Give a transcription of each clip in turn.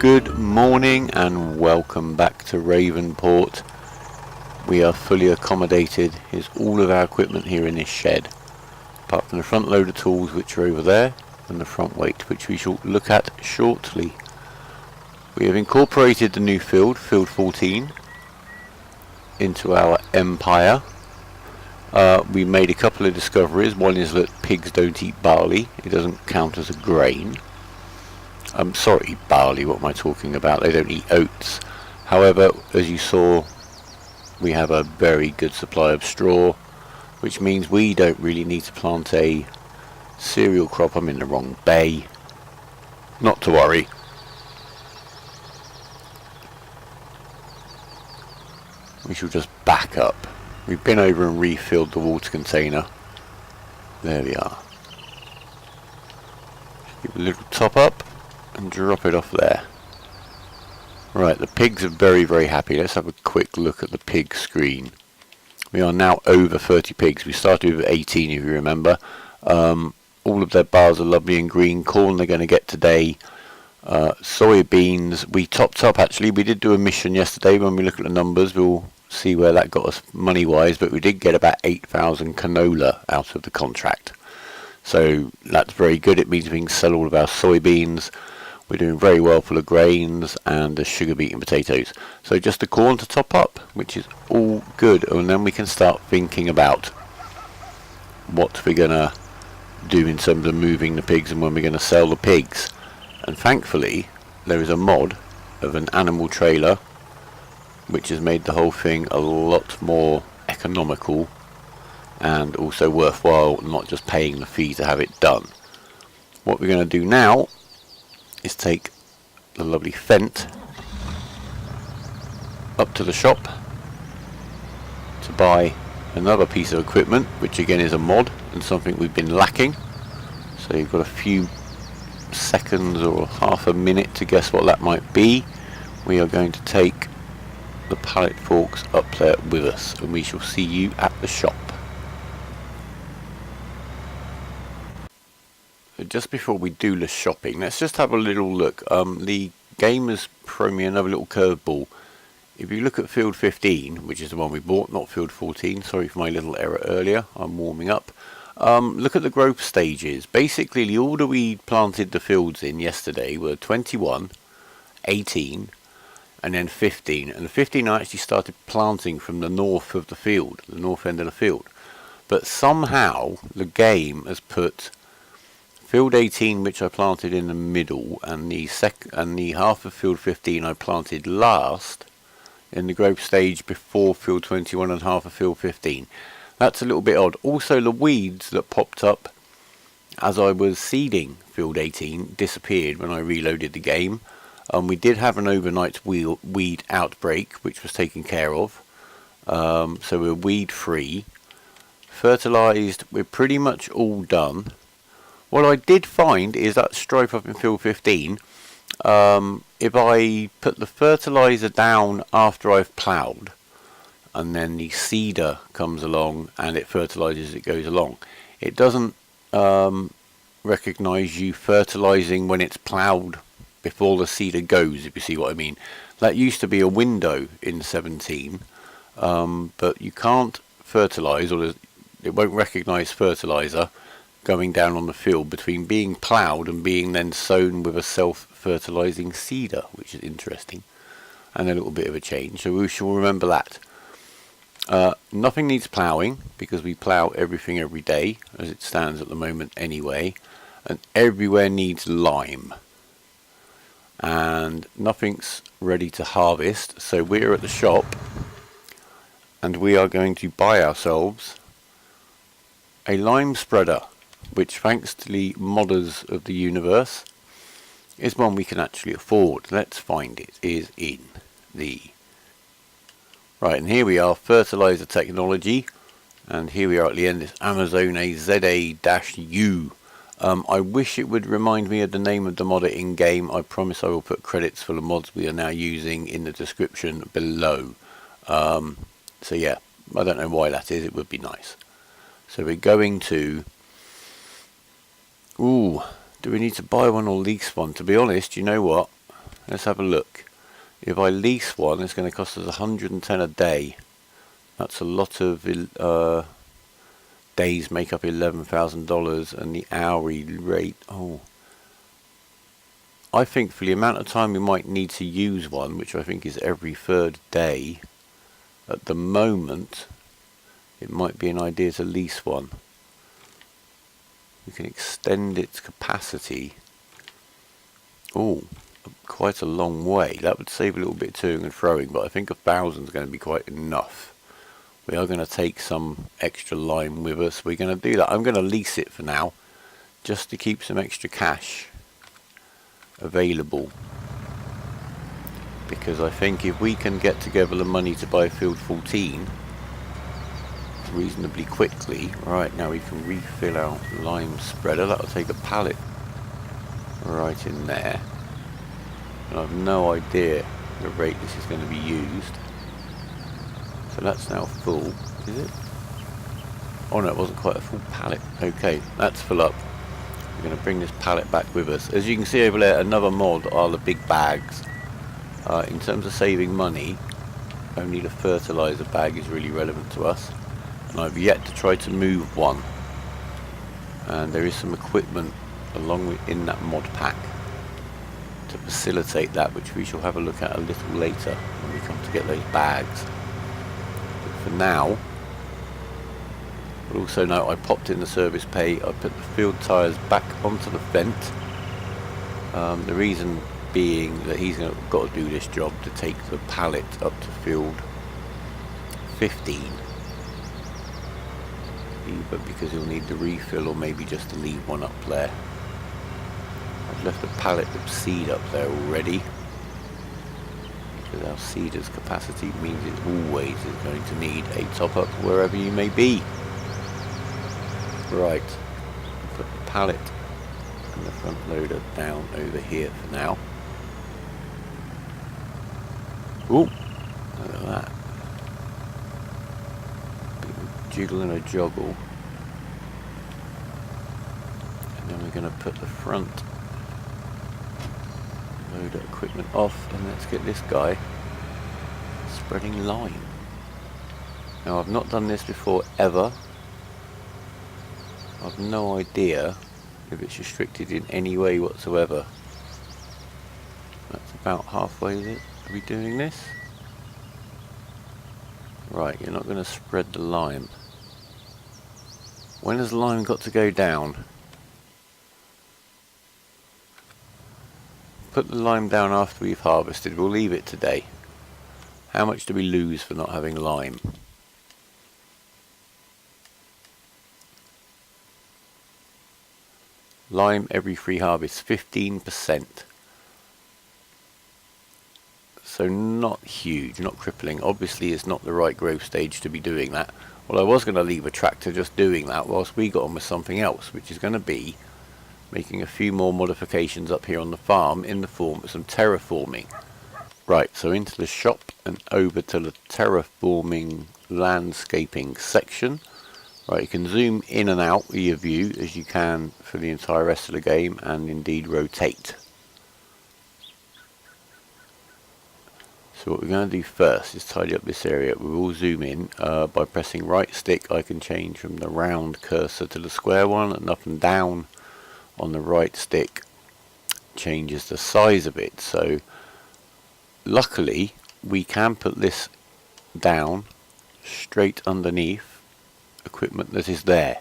Good morning and welcome back to Ravenport. We are fully accommodated. Here's all of our equipment here in this shed, apart from the front load of tools which are over there and the front weight, which we shall look at shortly. We have incorporated the new field 14, into our empire. We made a couple of discoveries. One is that pigs don't eat barley. It doesn't count as a grain. I'm sorry, barley, what am I talking about? They don't eat oats. However, as you saw, we have a very good supply of straw, which means we don't really need to plant a cereal crop. I'm in the wrong bay. Not to worry. We shall just back up. We've been over and refilled the water container. There we are. Give a little top up and drop it off there. Right, the pigs are very, very happy. Let's have a quick look at the pig screen. We are now over 30 pigs. We started with 18, if you remember. All of their bars are lovely and green. Corn they're going to get today. Soybeans, we topped up actually. We did do a mission yesterday. When we look at the numbers, we'll see where that got us money-wise. But we did get about 8,000 canola out of the contract. So that's very good. It means we can sell all of our soybeans. We're doing very well for the grains and the sugar beet and potatoes. So just the corn to top up, which is all good. And then we can start thinking about what we're going to do in terms of moving the pigs and when we're going to sell the pigs. And thankfully, there is a mod of an animal trailer, which has made the whole thing a lot more economical and also worthwhile, not just paying the fee to have it done. What we're going to do now is take the lovely fert up to the shop to buy another piece of equipment, which again is a mod and something we've been lacking. So you've got a few seconds or half a minute to guess what that might be. We are going to take the pallet forks up there with us, and we shall see you at the shop. Just before we do the shopping, let's just have a little look. The game has thrown me another little curveball. If you look at field 15, which is the one we bought, not field 14, sorry for my little error earlier, I'm warming up. Look at the growth stages. Basically, the order we planted the fields in yesterday were 21, 18, and then 15. And the 15 I actually started planting from the north of the field, the north end of the field. But somehow, the game has put field 18, which I planted in the middle, and the half of field 15 I planted last in the growth stage before field 21 and half of field 15. That's a little bit odd. Also, the weeds that popped up as I was seeding field 18 disappeared when I reloaded the game. We did have an overnight weed outbreak, which was taken care of. So we're weed free. Fertilised, we're pretty much all done. What I did find is that stripe up in field 15, if I put the fertiliser down after I've ploughed, and then the seeder comes along and it fertilises as it goes along, it doesn't recognise you fertilising when it's ploughed before the seeder goes, if you see what I mean. That used to be a window in 17, but you can't fertilise, or it won't recognise fertiliser going down on the field between being ploughed and being then sown with a self-fertilising seeder, which is interesting and a little bit of a change. So we shall remember that. Nothing needs ploughing because we plough everything every day as it stands at the moment anyway, and everywhere needs lime, and nothing's ready to harvest. So we're at the shop and we are going to buy ourselves a lime spreader, which, thanks to the modders of the universe, is one we can actually afford. Let's find it. It is in the... Right, and here we are, fertilizer technology, and here we are at the end, this Amazone ZA-U. I wish it would remind me of the name of the modder in game. I promise I will put credits for the mods we are now using in the description below. So yeah, I don't know why that is, it would be nice. So we're going to... Ooh, do we need to buy one or lease one? To be honest, you know what? Let's have a look. If I lease one, it's going to cost us 110 a day. That's a lot of days make up $11,000, and the hourly rate, I think for the amount of time we might need to use one, which I think is every third day, at the moment, it might be an idea to lease one. We can extend its capacity. Quite a long way. That would save a little bit of toing and throwing, but I think 1,000 is going to be quite enough. We are going to take some extra lime with us. We're going to do that. I'm going to lease it for now, just to keep some extra cash available. Because I think if we can get together the money to buy field 14 reasonably quickly, right, now we can refill our lime spreader. That'll take a pallet right in there. And I've no idea the rate this is going to be used. So that's now full, is it? Oh no, it wasn't quite a full pallet. Okay, that's full up. We're going to bring this pallet back with us. As you can see over there, another mod are the big bags. In terms of saving money, only the fertilizer bag is really relevant to us. And I've yet to try to move one. And there is some equipment along with in that mod pack to facilitate that, which we shall have a look at a little later when we come to get those bags. But for now, but also note I popped in the service pay. I put the field tyres back onto the vent. The reason being that he's got to do this job to take the pallet up to field 15. Either because he'll need the refill or maybe just to leave one up there. I've left a pallet of seed up there already, because our seeder's capacity means it always is going to need a top up wherever you may be. Right, put the pallet and the front loader down over here for now. Ooh, look at that. Big jiggle and a joggle. And then we're going to put the front loader equipment off, and let's get this guy spreading lime. Now I've not done this before ever. I've no idea if it's restricted in any way whatsoever. That's about halfway, is it? Are we doing this? Right, you're not going to spread the lime. When has the lime got to go down? Put the lime down after we've harvested. We'll leave it today. How much do we lose for not having lime? Lime every 3 harvests, 15%. So not huge, not crippling. Obviously it's not the right growth stage to be doing that. Well, I was going to leave a tractor just doing that whilst we got on with something else, which is going to be making a few more modifications up here on the farm in the form of some terraforming. Right, so into the shop and over to the terraforming landscaping section. Right, you can zoom in and out with your view as you can for the entire rest of the game, and indeed rotate. So what we're going to do first is tidy up this area. We will zoom in by pressing right stick. I can change from the round cursor to the square one, and up and down on the right stick changes the size of it. So luckily we can put this down straight underneath equipment that is there.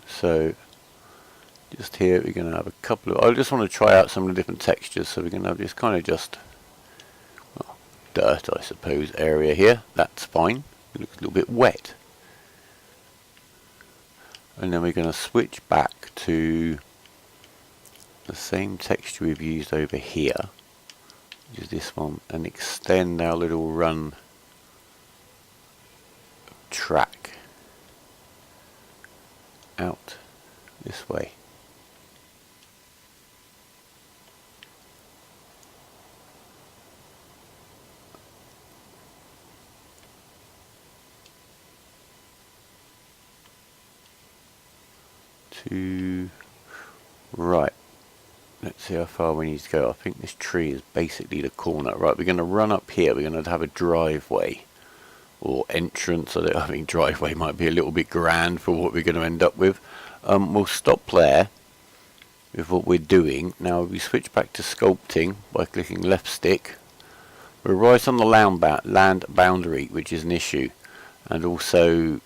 So just here we're going to have a couple of, I just want to try out some of the different textures. So we're going to have this kind of just dirt, I suppose, area here. That's fine. It looks a little bit wet. And then we're going to switch back to the same texture we've used over here, which is this one, and extend our little run track out this way. To right, let's see how far we need to go. I think this tree is basically the corner. Right, we're going to run up here. We're going to have a driveway or entrance. I think driveway might be a little bit grand for what we're going to end up with. We'll stop there with what we're doing. Now we switch back to sculpting by clicking left stick. We're right on the land boundary, which is an issue, and also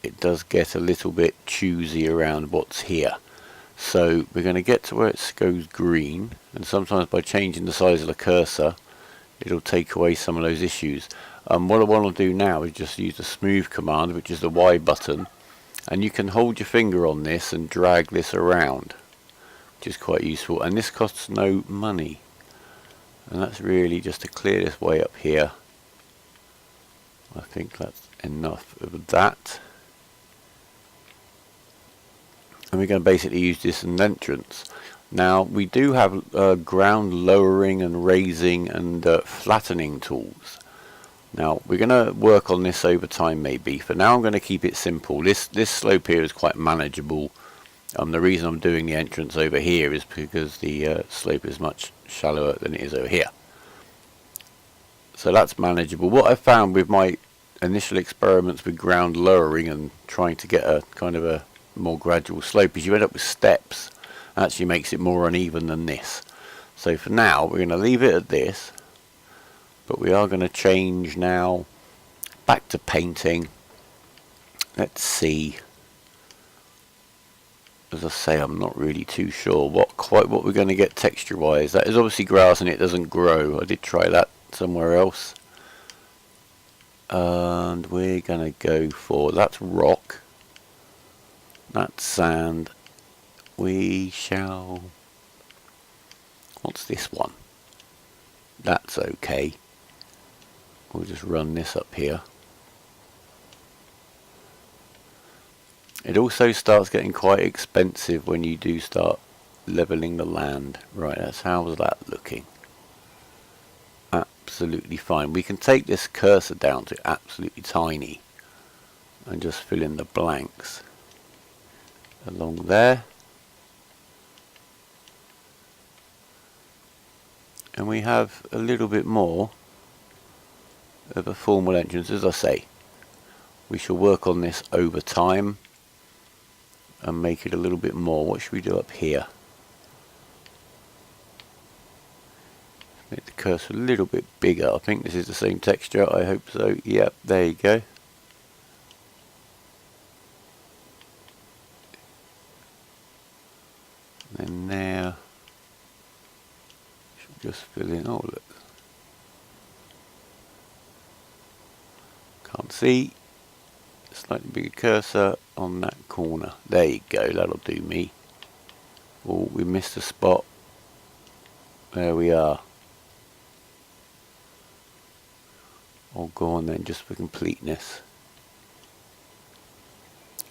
it does get a little bit choosy around what's here. So we're going to get to where it goes green, and sometimes by changing the size of the cursor it'll take away some of those issues. What I want to do now is just use the smooth command, which is the Y button, and you can hold your finger on this and drag this around, which is quite useful, and this costs no money. And that's really just to clear this way up here. I think that's enough of that. And we're going to basically use this as an entrance. Now we do have ground lowering and raising and flattening tools. Now we're going to work on this over time maybe. For now I'm going to keep it simple. This slope here is quite manageable. The reason I'm doing the entrance over here is because the slope is much shallower than it is over here. So that's manageable. What I found with my initial experiments with ground lowering and trying to get a kind of a more gradual slope is you end up with steps. Actually makes it more uneven than this. So for now we're going to leave it at this, but we are going to change now back to painting. Let's see. As I say, I'm not really too sure what we're going to get texture wise. That is obviously grass and it doesn't grow. I did try that somewhere else. And we're going to go for, that's rock, that's sand. We shall, what's this one? That's okay. We'll just run this up here. It also starts getting quite expensive when you do start leveling the land. Right, how's that looking? Absolutely fine. We can take this cursor down to absolutely tiny and just fill in the blanks along there. And we have a little bit more of a formal entrance. As I say, we shall work on this over time and make it a little bit more. What should we do up here? Make the cursor a little bit bigger. I think this is the same texture. I hope so. Yep, there you go. And then there. Should just fill in. Oh, look. Can't see. Slightly bigger cursor on that corner. There you go, that'll do me. Oh, we missed a spot. There we are. I'll go on then just for completeness.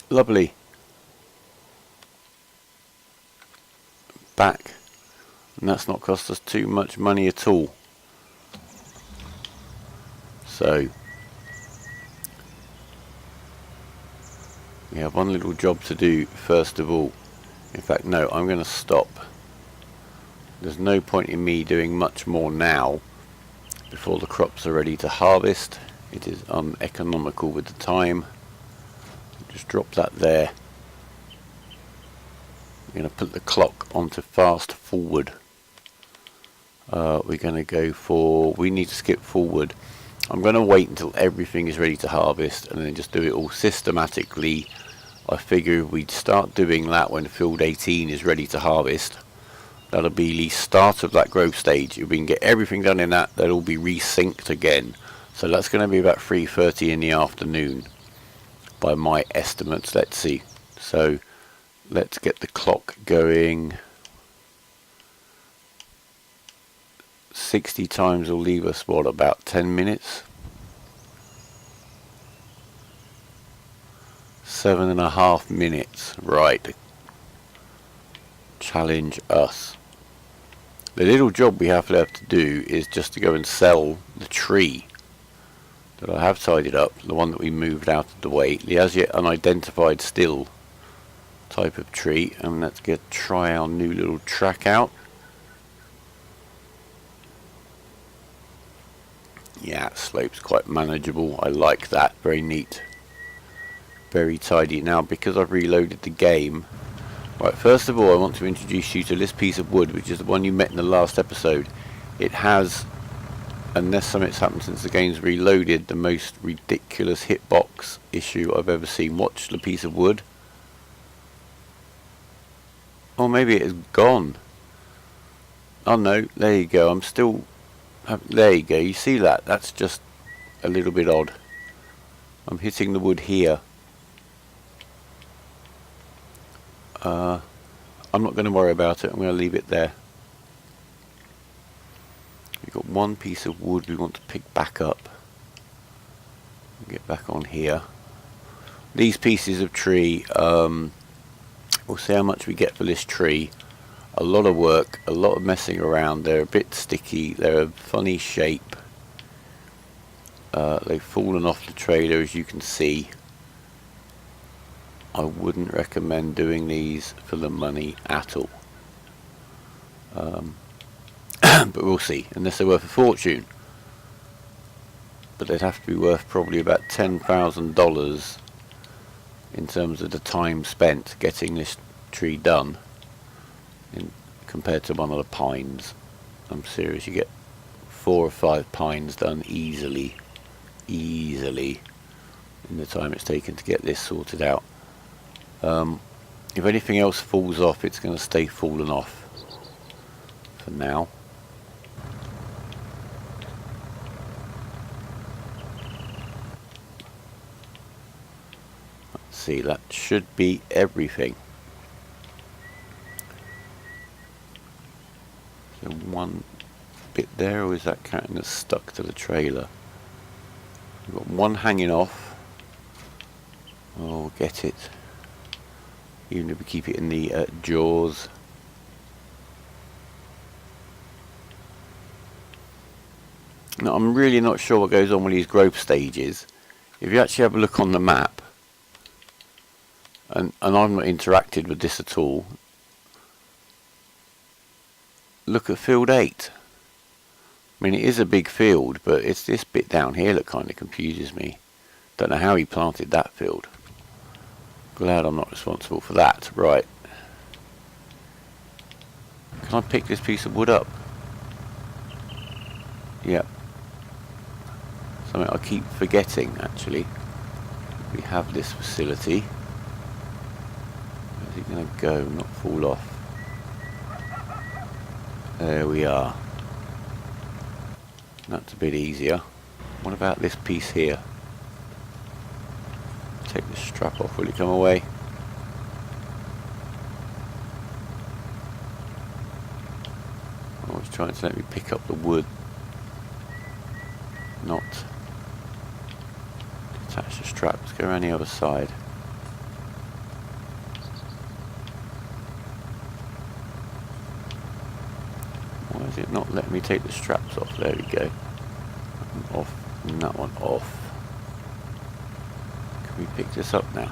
Lovely. Back. And that's not cost us too much money at all. So we have one little job to do first of all. In fact, no, I'm going to stop. There's no point in me doing much more now before the crops are ready to harvest. It is uneconomical with the time. Just drop that there. We're going to put the clock onto fast forward. We're going to go for, we need to skip forward. I'm going to wait until everything is ready to harvest and then just do it all systematically. I figure if we start doing that when field 18 is ready to harvest, that'll be the start of that growth stage. If we can get everything done in that, that'll be resynced again. So that's going to be about 3:30 in the afternoon by my estimates. Let's see. So let's get the clock going. 60 times will leave us, what, about 10 minutes? 7.5 minutes. Right. Challenge us. The little job we have left to do is just to go and sell the tree that I have tidied up, the one that we moved out of the way, the as yet unidentified still type of tree. And let's try our new little track out. Yeah, slope's quite manageable. I like that. Very neat. Very tidy. Now, because I've reloaded the game, right, first of all, I want to introduce you to this piece of wood, which is the one you met in the last episode. It has, unless something's happened since the game's reloaded, the most ridiculous hitbox issue I've ever seen. Watch the piece of wood. Or maybe it is gone. Oh no, there you go. I'm still... there you go. You see that? That's just a little bit odd. I'm hitting the wood here. I'm not going to worry about it. I'm going to leave it there. We've got one piece of wood we want to pick back up. Get back on here. These pieces of tree, we'll see how much we get for this tree. A lot of work, a lot of messing around. They're a bit sticky. They're a funny shape. They've fallen off the trailer, as you can see. I wouldn't recommend doing these for the money at all. But we'll see, unless they're worth a fortune. But they'd have to be worth probably about $10,000 in terms of the time spent getting this tree done, compared to one of the pines. I'm serious, you get 4 or 5 pines done easily in the time it's taken to get this sorted out. If anything else falls off, it's going to stay fallen off for now. Let's see, that should be everything. So one bit there, or is that kind of stuck to the trailer? We've got one hanging off. Oh, get it. Even if we keep it in the jaws. Now, I'm really not sure what goes on with these growth stages. If you actually have a look on the map, and I've not interacted with this at all, look at field 8. I mean, it is a big field, but it's this bit down here that kind of confuses me. Don't know how he planted that field. Glad I'm not responsible for that. Right. Can I pick this piece of wood up? Yep. Something I keep forgetting, actually. We have this facility. Where's it going to go? Not fall off. There we are. That's a bit easier. What about this piece here? Take the strap off. Will it come away? Oh, it's trying to let me pick up the wood. Not. Attach the strap. Let's go around the other side. Why is it not letting me take the straps off? There we go. That one off and that one off. Can we pick this up now?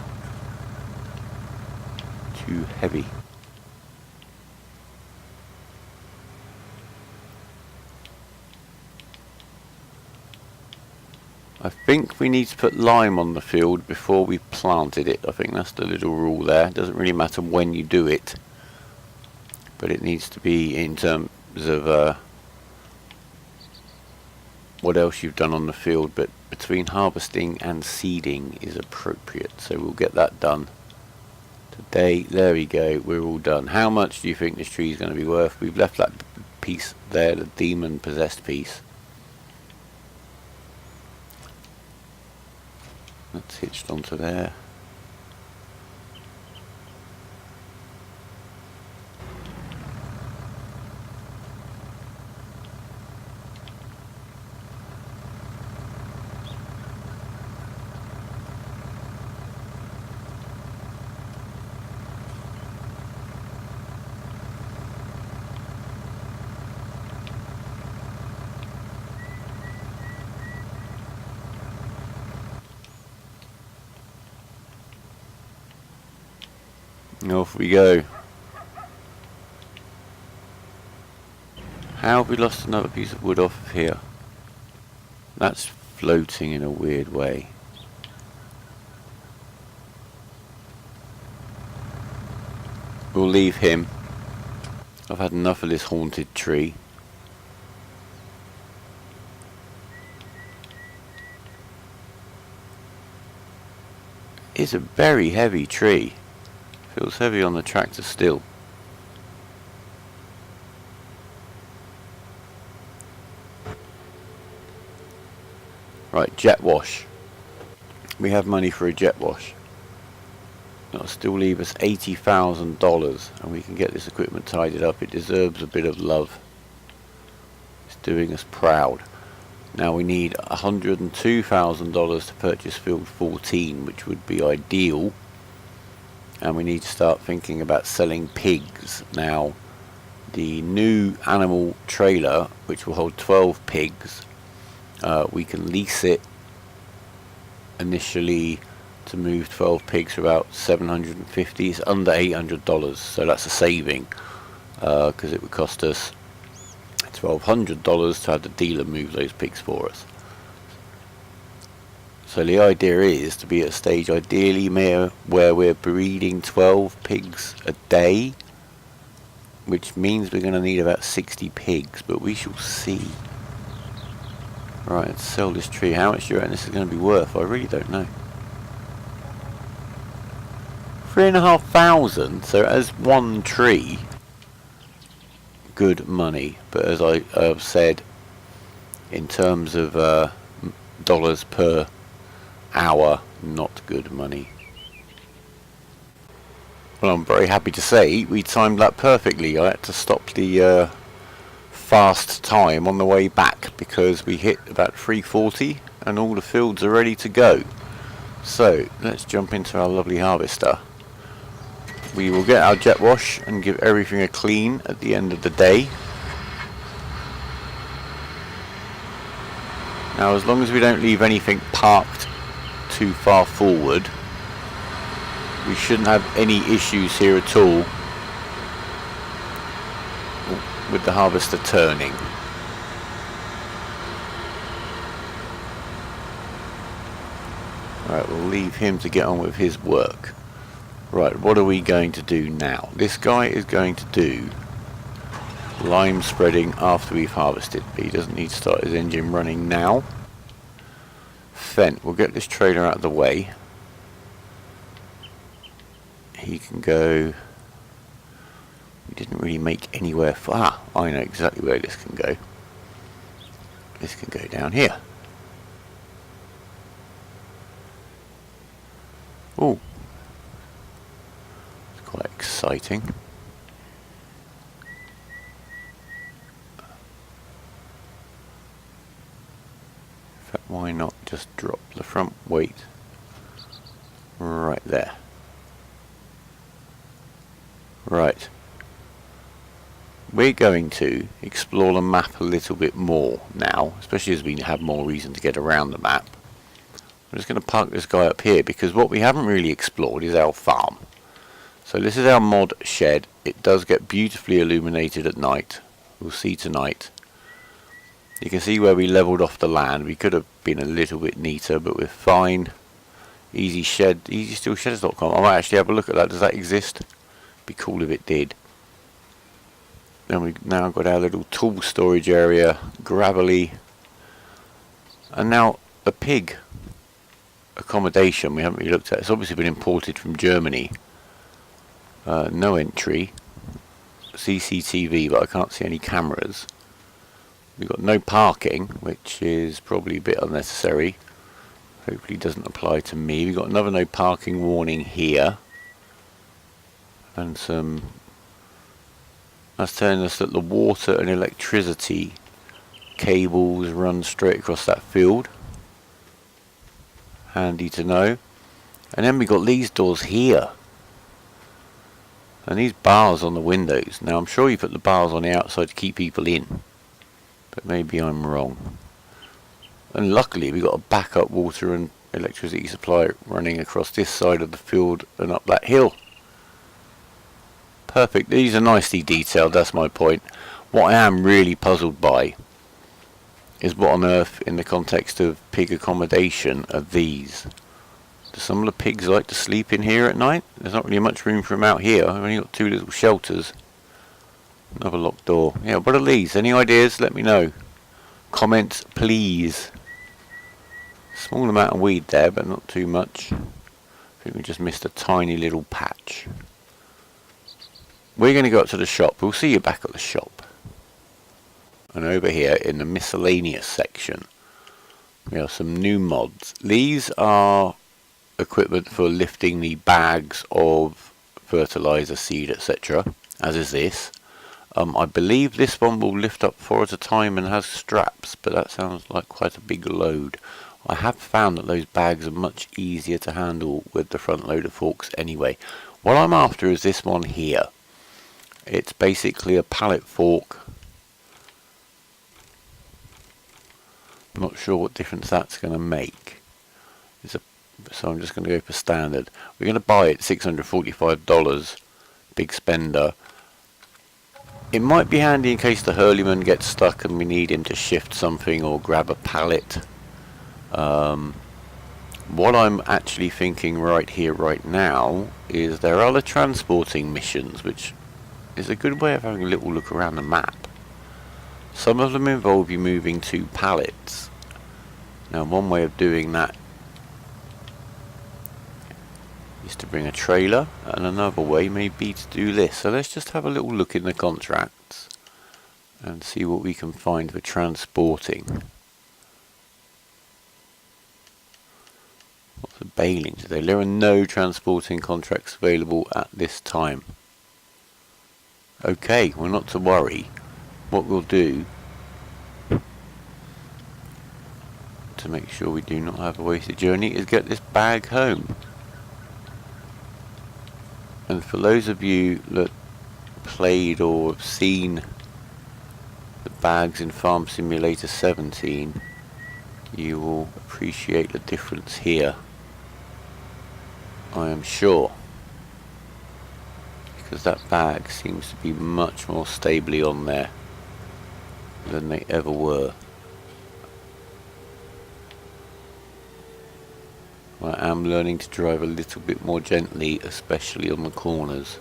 Too heavy. I think we need to put lime on the field before we planted it. I think that's the little rule there. It doesn't really matter when you do it, but it needs to be in terms of what else you've done on the field, but between harvesting and seeding is appropriate, so we'll get that done today. There we go, we're all done. How much do you think this tree is going to be worth? We've left that piece there, the demon possessed piece. That's hitched onto there. Off we go. How have we lost another piece of wood off of here? That's floating in a weird way. We'll leave him. I've had enough of this haunted tree. It's a very heavy tree. Feels heavy on the tractor still. Right, jet wash. We have money for a jet wash. That'll still leave us $80,000 and we can get this equipment tidied up. It deserves a bit of love. It's doing us proud. Now we need $102,000 to purchase field 14, which would be ideal. And we need to start thinking about selling pigs. Now, the new animal trailer, which will hold 12 pigs, we can lease it initially to move 12 pigs for about $750. It's under $800, so that's a saving, because it would cost us $1,200 to have the dealer move those pigs for us. So the idea is to be at a stage ideally where we're breeding 12 pigs a day, which means we're going to need about 60 pigs, but we shall see. Right, let's sell this tree. How much do you reckon this is going to be worth? I really don't know. 3,500, so as one tree, good money. But as I have said, in terms of dollars per hour, not good money. Well, I'm very happy to say we timed that perfectly. I had to stop the fast time on the way back because we hit about 3:40 and all the fields are ready to go. So let's jump into our lovely harvester. We will get our jet wash and give everything a clean at the end of the day. Now, as long as we don't leave anything parked too far forward, we shouldn't have any issues here at all with the harvester turning. Right, we'll leave him to get on with his work. Right, what are we going to do now? This guy is going to do lime spreading after we've harvested, but he doesn't need to start his engine running now. Fent, we'll get this trailer out of the way. He can go. We didn't really make anywhere for. Ah, I know exactly where this can go. This can go down here. Oh, it's quite exciting. In fact, why not just drop the front weight right there? Right. We're going to explore the map a little bit more now, especially as we have more reason to get around the map. I'm just going to park this guy up here because what we haven't really explored is our farm. So this is our mod shed. It does get beautifully illuminated at night. We'll see tonight. You can see where we leveled off the land. We could have been a little bit neater, but we're fine. Easy shed, easystillsheds.com. I might actually have a look at that. Does that exist? Be cool if it did. Then we've now got our little tool storage area, gravelly, and now a pig accommodation we haven't really looked at. It's obviously been imported from Germany. No entry, CCTV, but I can't see any cameras. We've got no parking, which is probably a bit unnecessary. Hopefully doesn't apply to me. We've got another no parking warning here. And that's telling us that the water and electricity cables run straight across that field. Handy to know. And then we got these doors here. And these bars on the windows. Now I'm sure you put the bars on the outside to keep people in. But maybe I'm wrong. And luckily we got a backup water and electricity supply running across this side of the field and up that hill. Perfect. These are nicely detailed, that's my point. What I am really puzzled by is what on earth, in the context of pig accommodation, are these? Do some of the pigs like to sleep in here at night? There's not really much room for them out here. I've only got 2 little shelters. Another locked door. Yeah, what are these? Any ideas? Let me know. Comments, please. Small amount of weed there, but not too much. I think we just missed a tiny little patch. We're going to go up to the shop. We'll see you back at the shop. And over here in the miscellaneous section, we have some new mods. These are equipment for lifting the bags of fertilizer, seed, etc. As is this. I believe this one will lift up 4 at a time and has straps, but that sounds like quite a big load. I have found that those bags are much easier to handle with the front loader forks anyway. What I'm after is this one here. It's basically a pallet fork. I'm not sure what difference that's going to make. So I'm just going to go for standard. We're going to buy it $645, big spender. It might be handy in case the Huerlimann gets stuck and we need him to shift something or grab a pallet. What I'm actually thinking right here, right now, is there are other transporting missions, which is a good way of having a little look around the map. Some of them involve you moving 2 pallets. Now, one way of doing that is to bring a trailer, and another way may be to do this. So let's just have a little look in the contracts and see what we can find for transporting. What's the bailing today? There are no transporting contracts available at this time. Okay, well, not to worry. What we'll do to make sure we do not have a wasted journey is get this bag home. And for those of you that played or have seen the bags in Farm Simulator 17, you will appreciate the difference here, I am sure, because that bag seems to be much more stably on there than they ever were. I am learning to drive a little bit more gently, especially on the corners.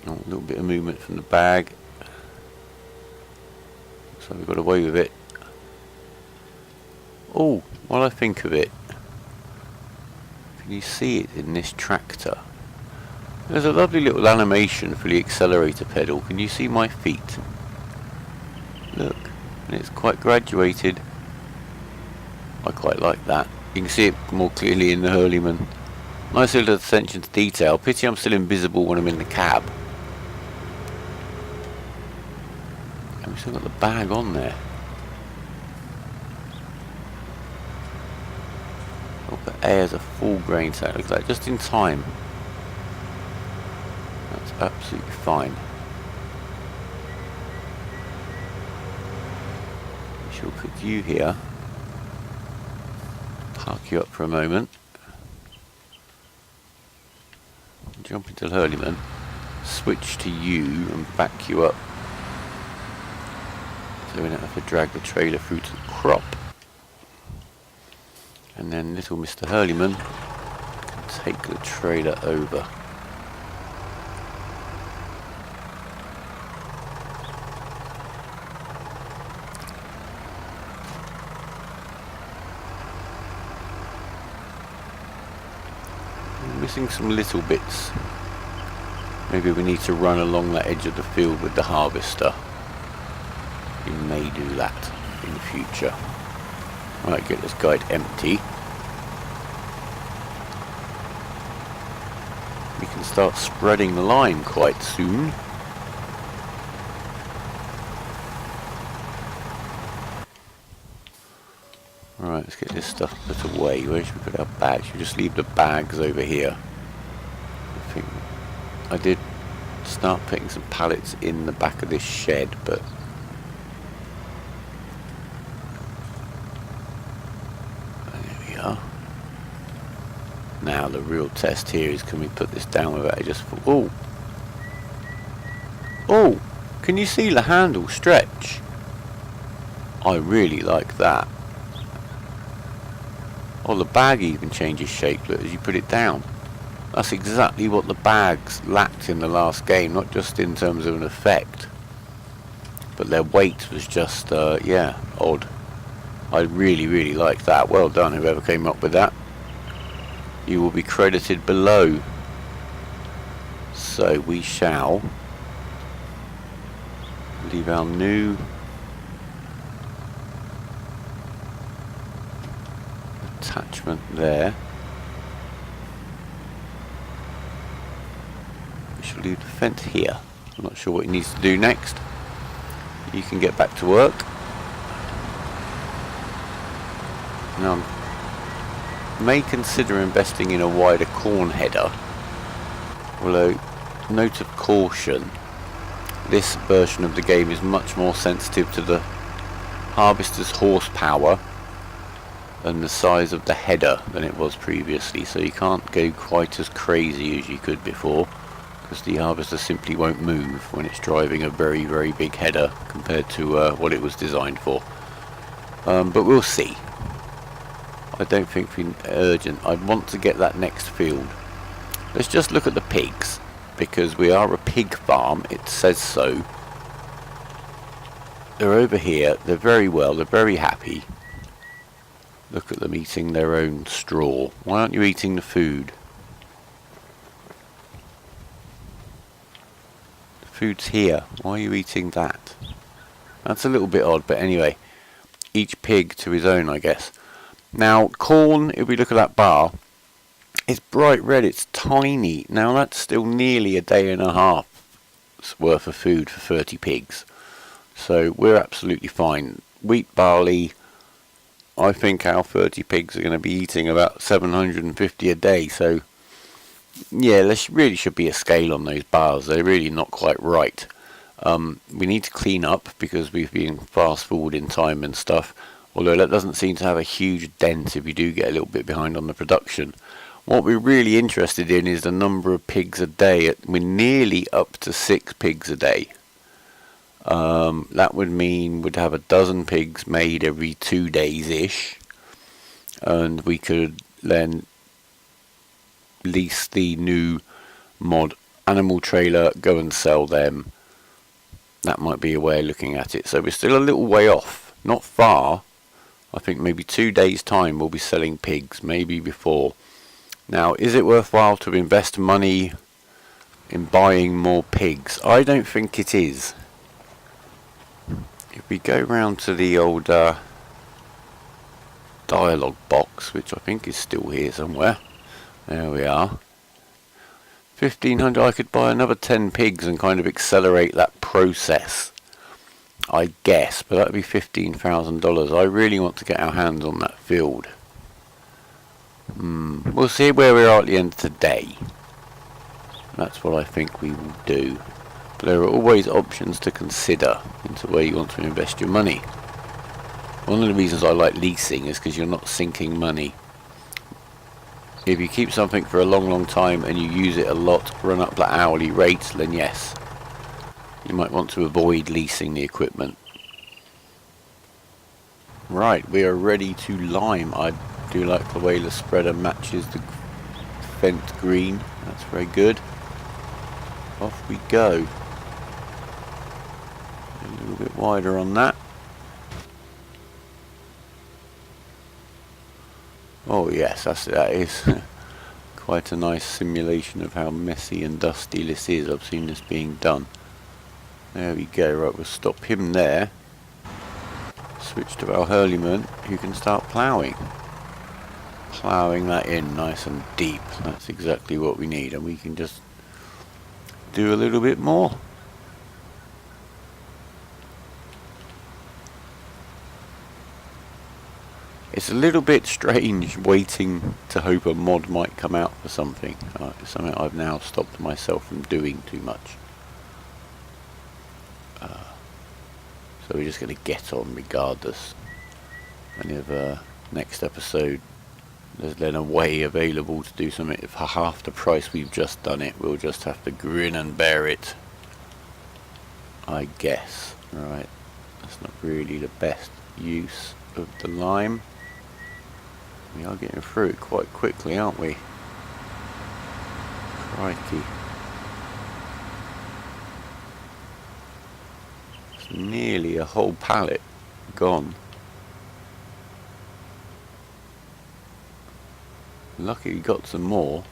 Oh, a little bit of movement from the bag. So we got away with it. Oh, while I think of it, can you see it in this tractor? There's a lovely little animation for the accelerator pedal. Can you see my feet? Look, and it's quite graduated. I quite like that. You can see it more clearly in the Huerlimann. Nice little attention to detail. Pity I'm still invisible when I'm in the cab. And we've still got the bag on there. Upper air's a full grain sack, looks like, just in time. That's absolutely fine. We shall put you here. Park you up for a moment. Jump into the Huerlimann. Switch to you and back you up, so we don't have to drag the trailer through to the crop. And then little Mr. Huerlimann can take the trailer over. Missing some little bits. Maybe we need to run along that edge of the field with the harvester. We may do that in the future. Right, get this guide empty. We can start spreading the line quite soon. Right, let's get this stuff put away. Where should we put our bags? Should we just leave the bags over here? I think I did start putting some pallets in the back of this shed, but there we are. Now the real test here is, can we put this down without it just... Oh! Oh, can you see the handle stretch? I really like that. Oh, the bag even changes shape, look, as you put it down. That's exactly what the bags lacked in the last game, not just in terms of an effect, but their weight was just, yeah, odd. I really like that. Well done, whoever came up with that. You will be credited below. So we shall leave our new attachment there. We shall leave the fent here. I'm not sure what he needs to do next. You can get back to work. Now, I may consider investing in a wider corn header, although, note of caution, this version of the game is much more sensitive to the harvester's horsepower and the size of the header than it was previously, so you can't go quite as crazy as you could before, because the harvester simply won't move when it's driving a very big header compared to what it was designed for. But we'll see. I don't think we're urgent. I'd want to get that next field. Let's just look at the pigs, because we are a pig farm, it says so. They're over here, they're very well, they're very happy. Look at them eating their own straw. Why aren't you eating the food? The food's here, why are you eating that? That's a little bit odd, but anyway, each pig to his own, I guess. Now, corn, if we look at that bar, it's bright red, it's tiny. Now that's still nearly a day and a half's worth of food for 30 pigs. So we're absolutely fine. Wheat, barley, I think our 30 pigs are going to be eating about 750 a day. So yeah, there really should be a scale on those bars. They're really not quite right. We need to clean up because we've been fast forward in time and stuff. Although that doesn't seem to have a huge dent if you do get a little bit behind on the production. What we're really interested in is the number of pigs a day. We're nearly up to 6 pigs a day. That would mean we'd have a dozen pigs made every 2 days-ish. And we could then lease the new mod animal trailer, go and sell them. That might be a way of looking at it. So we're still a little way off. Not far. I think maybe 2 days' time we'll be selling pigs, maybe before. Now, is it worthwhile to invest money in buying more pigs? I don't think it is. If we go round to the old dialogue box, which I think is still here somewhere. There we are. 1,500, I could buy another 10 pigs and kind of accelerate that process, I guess, but that would be $15,000. I really want to get our hands on that field. We'll see where we are at the end of today. That's what I think we will do. But there are always options to consider into where you want to invest your money. One of the reasons I like leasing is because you're not sinking money. If you keep something for a long time and you use it a lot, run up that hourly rate, then yes, you might want to avoid leasing the equipment. Right, we are ready to lime. I do like the way the spreader matches the fent green. That's very good. Off we go. A little bit wider on that. Oh yes, that is quite a nice simulation of how messy and dusty this is. I've seen this being done. There we go. Right, we'll stop him there. Switch to our Huerlimann, who can start ploughing. Ploughing that in nice and deep. That's exactly what we need, and we can just do a little bit more. It's a little bit strange waiting to hope a mod might come out for something. It's something I've now stopped myself from doing too much. So we're just going to get on regardless. And if next episode there's then a way available to do something for half the price we've just done it, we'll just have to grin and bear it. I guess. Right, that's not really the best use of the lime. We are getting through it quite quickly, aren't we? Crikey. It's nearly a whole pallet gone. Lucky we got some more.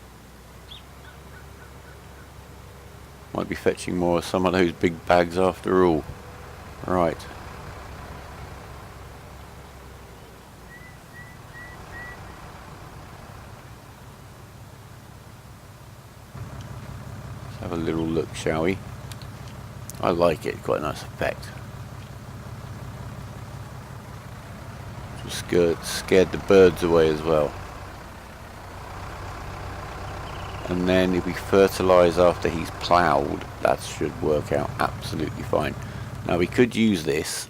Might be fetching more of some of those big bags after all. Right. Let's have a little look, shall we? I like it, quite a nice effect. Just scared the birds away as well. And then if we fertilise after he's ploughed, that should work out absolutely fine. Now we could use this.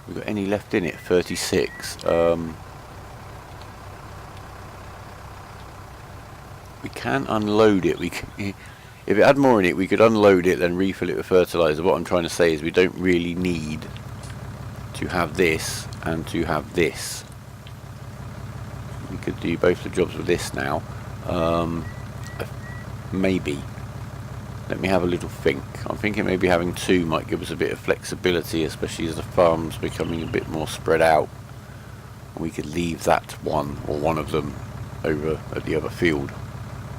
We've got any left in it? 36. We can unload it. We can, if it had more in it, we could unload it, then refill it with fertiliser. What I'm trying to say is we don't really need to have this and to have this. We could do both the jobs with this now. Maybe. Let me have a little think. I'm thinking maybe having two might give us a bit of flexibility, especially as the farm's becoming a bit more spread out. We could leave that one or one of them over at the other field,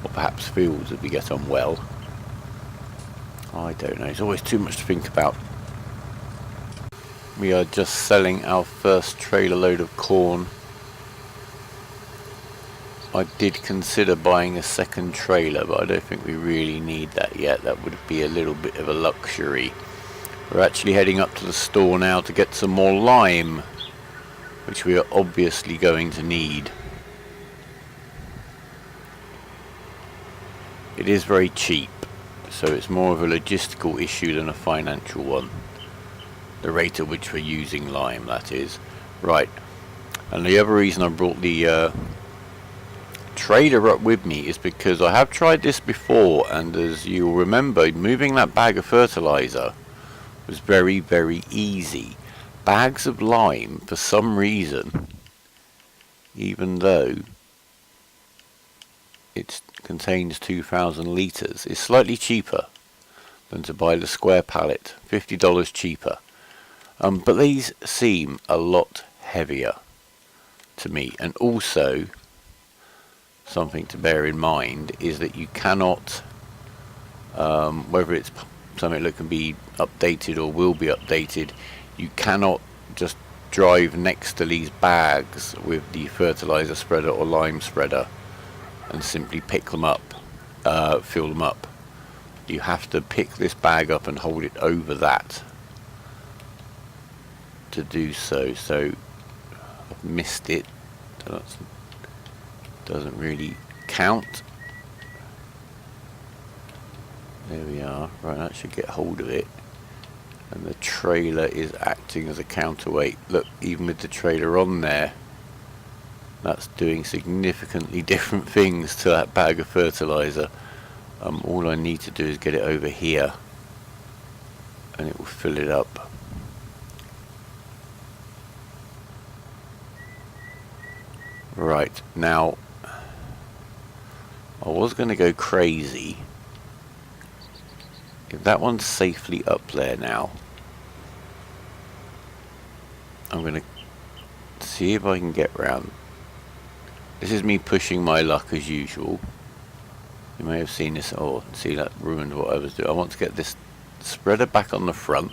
or perhaps fields if we get on well. I don't know. It's always too much to think about. We are just selling our first trailer load of corn. I did consider buying a second trailer, but I don't think we really need that yet. That would be a little bit of a luxury. We're actually heading up to the store now to get some more lime, which we are obviously going to need. It is very cheap, so it's more of a logistical issue than a financial one. The rate at which we're using lime, that is. Right, and the other reason I brought the trailer up with me is because I have tried this before, and as you'll remember, moving that bag of fertilizer was very, very easy. Bags of lime, for some reason, even though it contains 2,000 litres, is slightly cheaper than to buy the square pallet, $50 cheaper. But these seem a lot heavier to me, and also something to bear in mind is that you cannot, whether it's something that can be updated or will be updated, you cannot just drive next to these bags with the fertilizer spreader or lime spreader and simply pick them up, fill them up. You have to pick this bag up and hold it over that to do so. So I've missed it. That doesn't really count. There we are. Right, that should get hold of it. And the trailer is acting as a counterweight. Look, even with the trailer on there, that's doing significantly different things to that bag of fertilizer. All I need to do is get it over here and it will fill it up. Right, now I was going to go crazy. If that one's safely up there now, I'm going to see if I can get round. This is me pushing my luck as usual. You may have seen this. Oh, see, that ruined what I was doing. I want to get this spreader back on the front.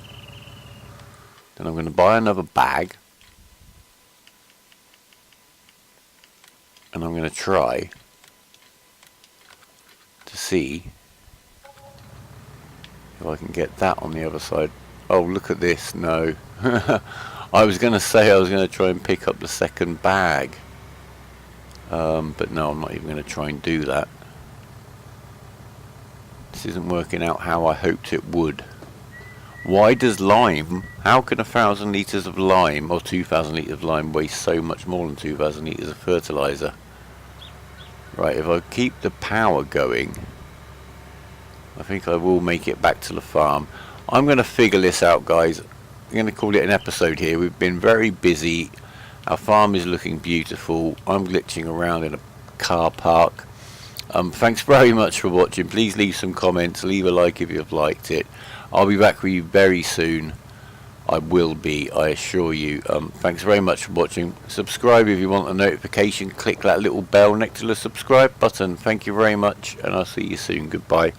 Then I'm going to buy another bag. And I'm going to try to see if I can get that on the other side. Oh, look at this. No. I was going to say I was going to try and pick up the second bag. But no, I'm not even going to try and do that. This isn't working out how I hoped it would. Why does lime, how can 1,000 litres of lime or 2,000 litres of lime weigh so much more than 2,000 litres of fertiliser? Right, if I keep the power going, I think I will make it back to the farm. I'm going to figure this out, guys. I'm going to call it an episode here. We've been very busy. Our farm is looking beautiful. I'm glitching around in a car park. Thanks very much for watching. Please leave some comments. Leave a like if you've liked it. I'll be back with you very soon. I will be, I assure you. Thanks very much for watching. Subscribe if you want a notification. Click that little bell next to the subscribe button. Thank you very much, and I'll see you soon. Goodbye.